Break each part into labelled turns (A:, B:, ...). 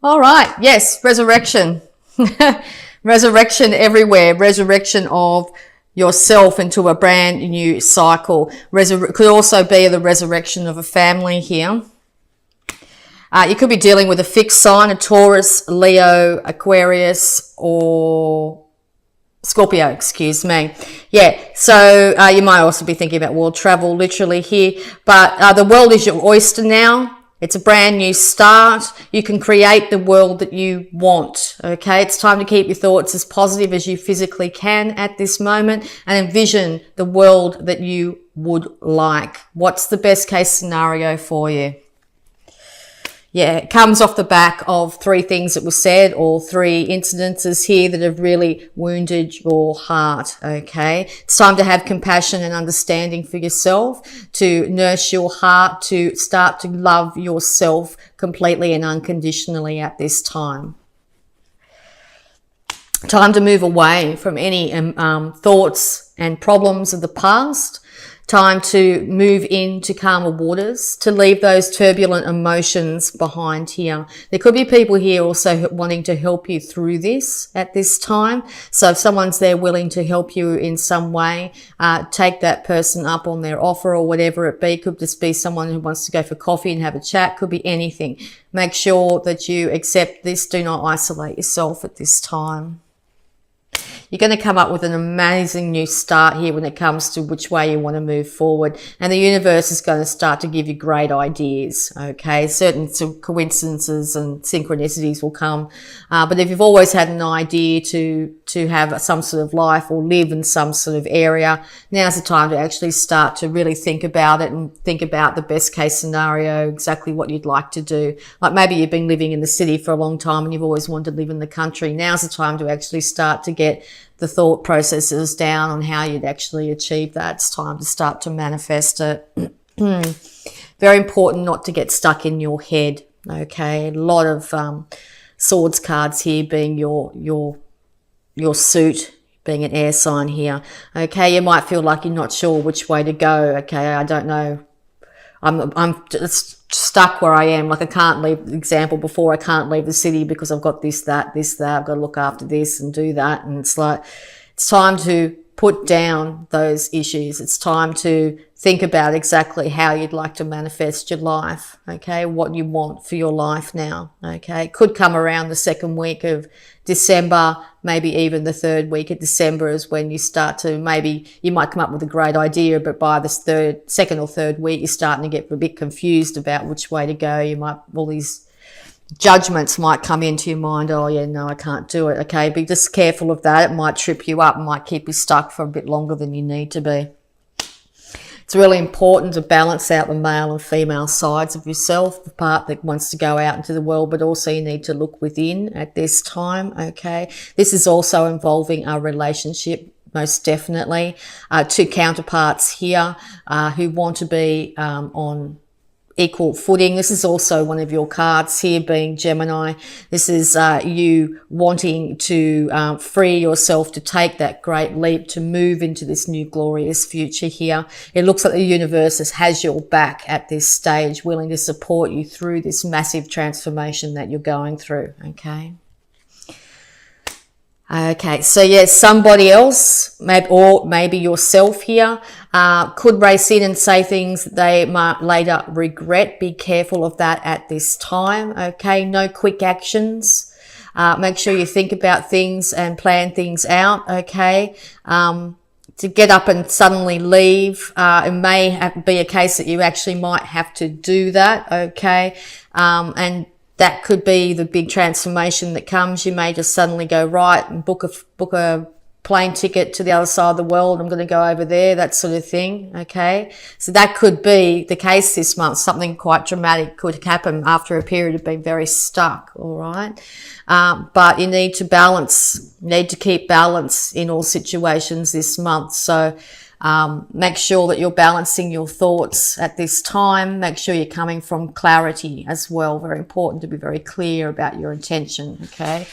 A: All right. Yes, resurrection. Resurrection everywhere. Resurrection of yourself into a brand new cycle. Could also be the resurrection of a family here. You could be dealing with a fixed sign, a Taurus, Leo, Aquarius, or Scorpio, excuse me. Yeah, so you might also be thinking about world travel literally here, but the world is your oyster now. It's a brand new start. You can create the world that you want, okay? It's time to keep your thoughts as positive as you physically can at this moment and envision the world that you would like. What's the best case scenario for you? Yeah, it comes off the back of 3 things that were said, or 3 incidences here that have really wounded your heart, okay? It's time to have compassion and understanding for yourself, to nurse your heart, to start to love yourself completely and unconditionally at this time. Time to move away from any thoughts and problems of the past. Time to move into calmer waters, to leave those turbulent emotions behind here. There could be people here also wanting to help you through this at this time. So if someone's there willing to help you in some way, take that person up on their offer or whatever it be. Could just be someone who wants to go for coffee and have a chat. Could be anything. Make sure that you accept this. Do not isolate yourself at this time. You're going to come up with an amazing new start here when it comes to which way you want to move forward. And the universe is going to start to give you great ideas, okay? Certain coincidences and synchronicities will come. But if you've always had an idea to have some sort of life or live in some sort of area, now's the time to actually start to really think about it and think about the best case scenario, exactly what you'd like to do. Like maybe you've been living in the city for a long time and you've always wanted to live in the country. Now's the time to actually start to get the thought processes down on how you'd actually achieve that. It's time to start to manifest it. Very important not to get stuck in your head, okay? A lot of swords cards here being your suit, being an air sign here, okay? You might feel like you're not sure which way to go, okay? I don't know. I'm just stuck where I am. Like I can't leave, example before, I can't leave the city because I've got this, that, I've got to look after this and do that. And it's like, it's time to put down those issues. It's time to think about exactly how you'd like to manifest your life, okay? What you want for your life now, okay? It could come around the 2nd week of December, maybe even the 3rd week of December is when you start to, maybe you might come up with a great idea, but by the 2nd or 3rd week, you're starting to get a bit confused about which way to go. You might, all these judgments might come into your mind. Oh yeah, no, I can't do it. Okay, be just careful of that. It might trip you up, it might keep you stuck for a bit longer than you need to be. It's really important to balance out the male and female sides of yourself, the part that wants to go out into the world, but also you need to look within at this time, okay? This is also involving a relationship, most definitely. 2 counterparts here who want to be on equal footing. This is also one of your cards here being Gemini. This is you wanting to free yourself to take that great leap to move into this new glorious future here. It looks like the universe has your back at this stage, willing to support you through this massive transformation that you're going through, okay? Okay, so yes, somebody else, maybe yourself here, could race in and say things that they might later regret. Be careful of that at this time, okay? No quick actions. Make sure you think about things and plan things out, okay? To get up and suddenly leave, it may be a case that you actually might have to do that, okay? And that could be the big transformation that comes. You may just suddenly go right and book a plane ticket to the other side of the world. I'm going to go over there, that sort of thing. Okay. So that could be the case this month. Something quite dramatic could happen after a period of being very stuck. All right. But you need to balance, you need to keep balance in all situations this month. So, make sure that you're balancing your thoughts at this time. Make sure you're coming from clarity as well. Very important to be very clear about your intention, okay?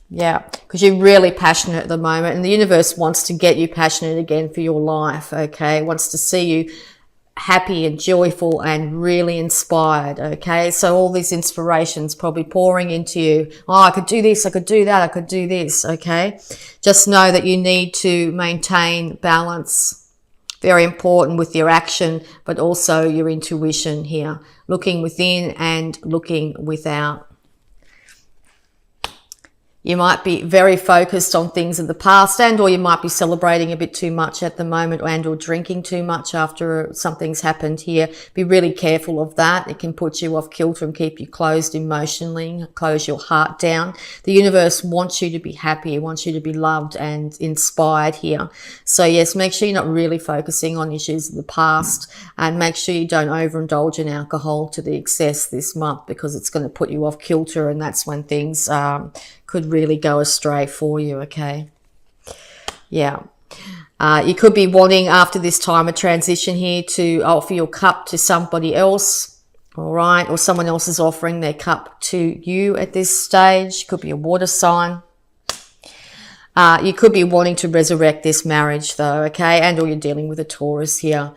A: Yeah, because you're really passionate at the moment and the universe wants to get you passionate again for your life, okay? It wants to see you happy and joyful and really inspired. Okay, so all these inspirations probably pouring into you. Oh, I could do this, I could do that, I could do this. Okay, just know that you need to maintain balance. Very important with your action, but also your intuition here, looking within and looking without. You might be very focused on things of the past, and or you might be celebrating a bit too much at the moment, and or drinking too much after something's happened here. Be really careful of that. It can put you off kilter and keep you closed emotionally, close your heart down. The universe wants you to be happy. It wants you to be loved and inspired here. So yes, make sure you're not really focusing on issues of the past, and make sure you don't overindulge in alcohol to the excess this month, because it's going to put you off kilter, and that's when things could really go astray for you. Okay, yeah. You could be wanting after this time of transition here to offer your cup to somebody else, all right, or someone else is offering their cup to you at this stage. Could be a water sign. You could be wanting to resurrect this marriage though, okay, and or you're dealing with a Taurus here.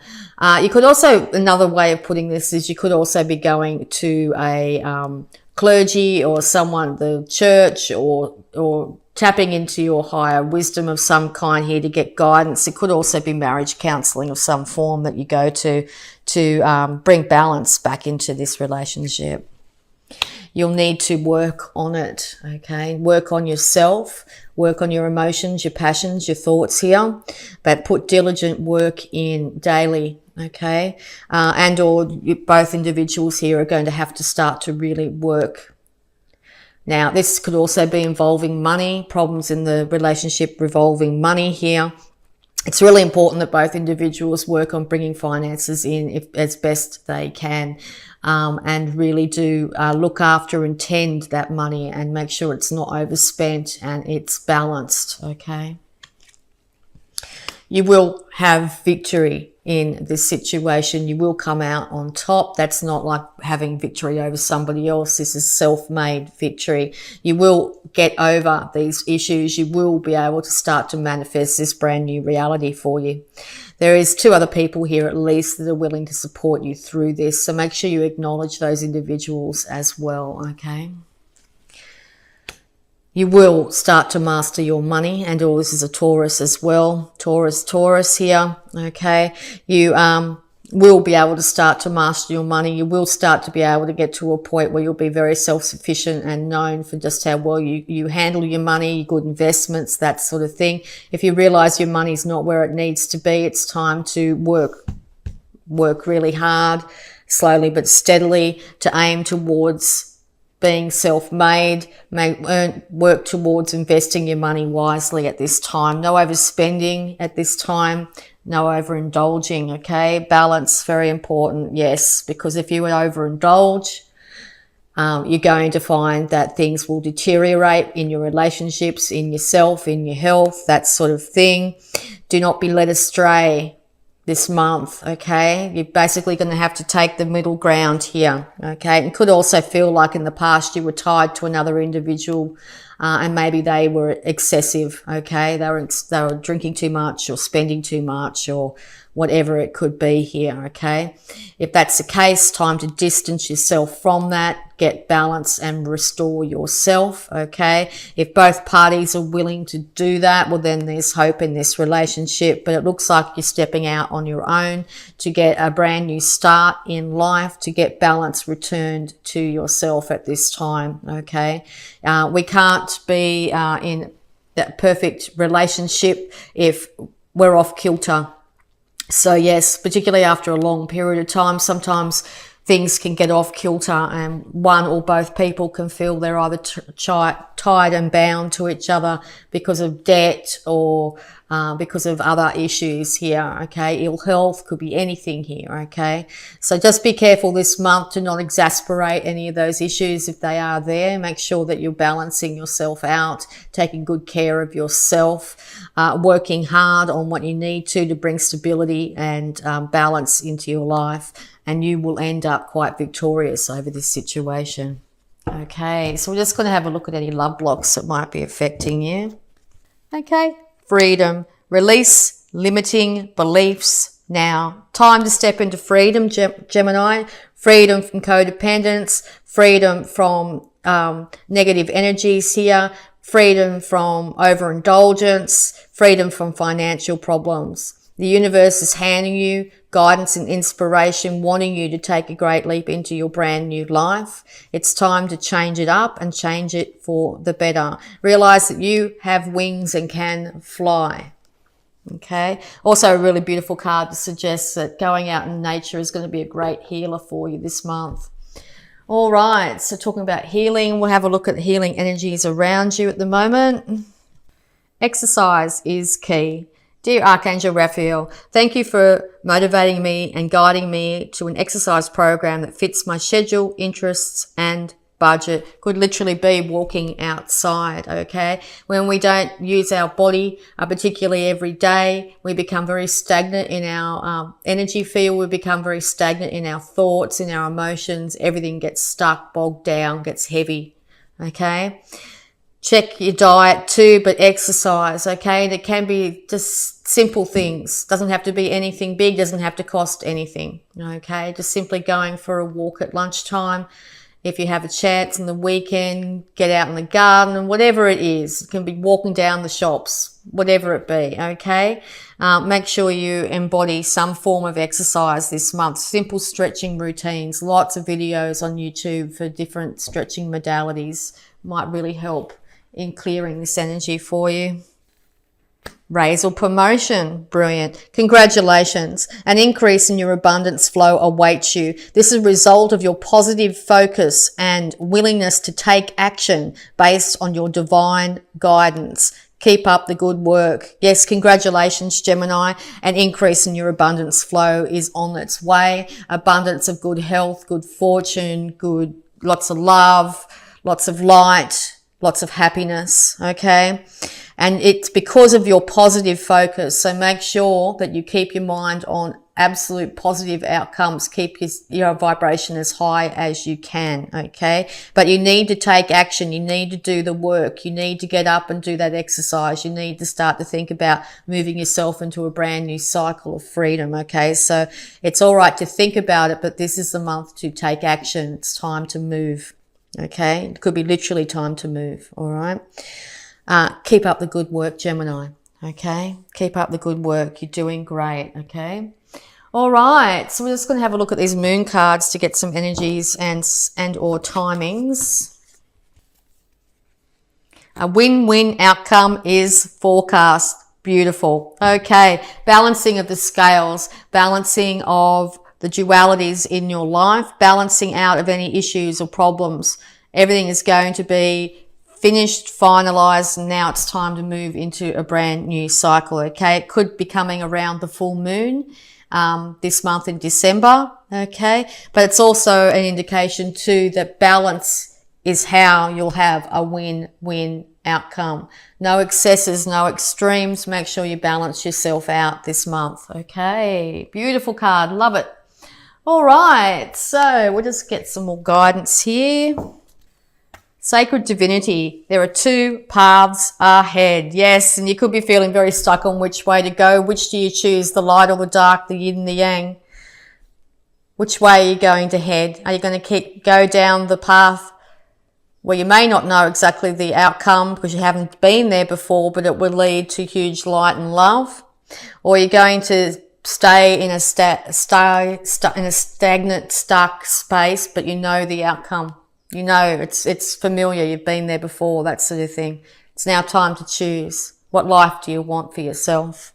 A: You could also, another way of putting this is you could also be going to a clergy or someone, the church, or tapping into your higher wisdom of some kind here to get guidance. It could also be marriage counseling of some form that you go to bring balance back into this relationship. You'll need to work on it, okay? Work on yourself, work on your emotions, your passions, your thoughts here, but put diligent work in daily, okay? And or both individuals here are going to have to start to really work. Now, this could also be involving money, problems in the relationship revolving money here. It's really important that both individuals work on bringing finances in as best they can, and really do look after and tend that money and make sure it's not overspent and it's balanced, okay? You will have victory in this situation. You will come out on top. That's not like having victory over somebody else. This is self-made victory. You will get over these issues. You will be able to start to manifest this brand new reality for you. There is 2 other people here at least that are willing to support you through this. So make sure you acknowledge those individuals as well, okay? You will start to master your money, and all this is a Taurus as well. Taurus here, okay? You will be able to start to master your money. You will start to be able to get to a point where you'll be very self-sufficient and known for just how well you handle your money, good investments, that sort of thing. If you realize your money's not where it needs to be, it's time to work really hard, slowly but steadily, to aim towards being self-made, work towards investing your money wisely at this time. No overspending at this time, no overindulging, okay? Balance, very important, yes, because if you overindulge, you're going to find that things will deteriorate in your relationships, in yourself, in your health, that sort of thing. Do not be led astray this month, okay? You're basically going to have to take the middle ground here, okay? It could also feel like in the past you were tied to another individual, and maybe they were excessive, okay? They were drinking too much or spending too much or whatever it could be here, okay? If that's the case, time to distance yourself from that, get balance and restore yourself, okay? If both parties are willing to do that, well, then there's hope in this relationship, but it looks like you're stepping out on your own to get a brand new start in life, to get balance returned to yourself at this time, okay? We can't be in that perfect relationship if we're off kilter. So yes, particularly after a long period of time, sometimes things can get off kilter and one or both people can feel they're either tied and bound to each other because of debt or because of other issues here, okay? Ill health, could be anything here, okay? So just be careful this month to not exasperate any of those issues if they are there. Make sure that you're balancing yourself out, taking good care of yourself, working hard on what you need to bring stability and balance into your life, and you will end up quite victorious over this situation. Okay, so we're just going to have a look at any love blocks that might be affecting you. Okay, freedom, release limiting beliefs, now. Time to step into freedom, Gemini. Freedom from codependence, freedom from negative energies here, freedom from overindulgence, freedom from financial problems. The universe is handing you guidance and inspiration, wanting you to take a great leap into your brand new life. It's time to change it up and change it for the better. Realize that you have wings and can fly. Okay. Also a really beautiful card that suggests that going out in nature is going to be a great healer for you this month. All right. So talking about healing, we'll have a look at the healing energies around you at the moment. Exercise is key. Dear Archangel Raphael, thank you for motivating me and guiding me to an exercise program that fits my schedule, interests, and budget. Could literally be walking outside, okay? When we don't use our body, particularly every day, we become very stagnant in our energy field. We become very stagnant in our thoughts, in our emotions. Everything gets stuck, bogged down, gets heavy, okay? Check your diet too, but exercise, okay? And it can be just simple things. Doesn't have to be anything big, doesn't have to cost anything, okay? Just simply going for a walk at lunchtime. If you have a chance on the weekend, get out in the garden and whatever it is. It can be walking down the shops, whatever it be, okay? Make sure you embody some form of exercise this month. Simple stretching routines, lots of videos on YouTube for different stretching modalities might really help in clearing this energy for you. Raise or promotion. Brilliant. Congratulations. An increase in your abundance flow awaits you. This is a result of your positive focus and willingness to take action based on your divine guidance. Keep up the good work. Yes, congratulations, Gemini. An increase in your abundance flow is on its way. Abundance of good health, good fortune, lots of love, lots of light, lots of happiness, okay? And it's because of your positive focus. So make sure that you keep your mind on absolute positive outcomes. Keep your vibration as high as you can, okay? But you need to take action. You need to do the work. You need to get up and do that exercise. You need to start to think about moving yourself into a brand new cycle of freedom, okay? So it's all right to think about it, but this is the month to take action. It's time to move, okay? It could be literally time to move, all right? Keep up the good work, Gemini, okay? Keep up the good work. You're doing great, okay? All right, so we're just going to have a look at these moon cards to get some energies and or timings. A win-win outcome is forecast. Beautiful. Okay, balancing of the scales, balancing of the dualities in your life, balancing out of any issues or problems. Everything is going to be finished, finalized, and now it's time to move into a brand new cycle, okay? It could be coming around the full moon this month in December, okay? But it's also an indication too that balance is how you'll have a win-win outcome. No excesses, no extremes. Make sure you balance yourself out this month, okay? Beautiful card, love it. All right, so we'll just get some more guidance here. Sacred divinity, there are two paths ahead. Yes, and you could be feeling very stuck on which way to go. Which do you choose, the light or the dark, the yin and the yang? Which way are you going to head? Are you going to go down the path where you may not know exactly the outcome because you haven't been there before, but it will lead to huge light and love? Or are you going to stay in a stagnant, stuck space, but you know the outcome? You know, it's familiar. You've been there before, that sort of thing. It's now time to choose. What life do you want for yourself?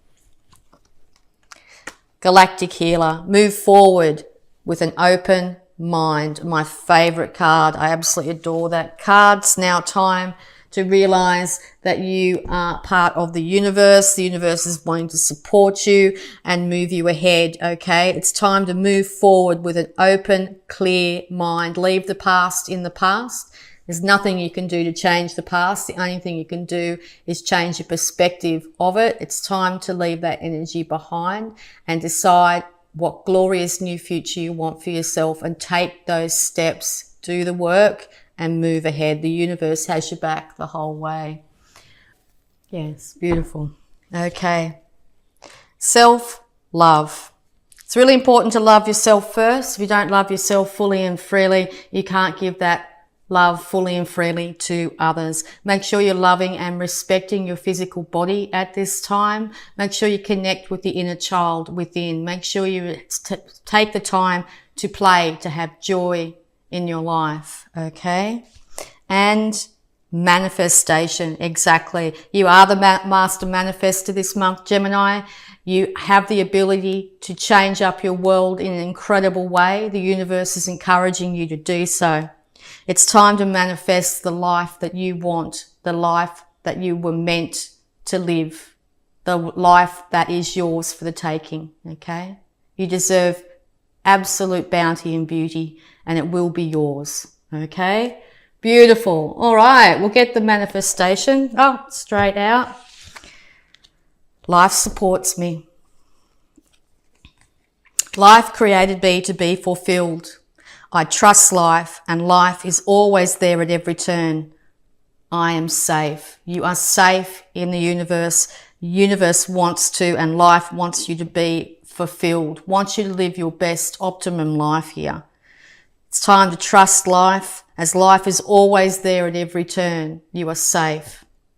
A: Galactic Healer. Move forward with an open mind. My favorite card. I absolutely adore that card. It's now time to realize that you are part of the universe. The universe is wanting to support you and move you ahead, okay? It's time to move forward with an open, clear mind. Leave the past in the past. There's nothing you can do to change the past. The only thing you can do is change your perspective of it. It's time to leave that energy behind and decide what glorious new future you want for yourself and take those steps. Do the work and move ahead. The universe has your back the whole way. Yes, beautiful. Okay. Self-love. It's really important to love yourself first. If you don't love yourself fully and freely, you can't give that love fully and freely to others. Make sure you're loving and respecting your physical body at this time. Make sure you connect with the inner child within. Make sure you take the time to play, to have joy in your life, okay? And manifestation, exactly. You are the master manifestor this month, Gemini. You have the ability to change up your world in an incredible way. The universe is encouraging you to do so. It's time to manifest the life that you want, the life that you were meant to live, the life that is yours for the taking, okay? You deserve absolute bounty and beauty, and it will be yours, okay? Beautiful. All right, we'll get the manifestation. Oh, straight out. Life supports me. Life created me to be fulfilled. I trust life, and life is always there at every turn. I am safe. You are safe in the universe. The universe wants to, and life wants you to be fulfilled, wants you to live your best optimum life here. It's time to trust life, as life is always there at every turn. You are safe.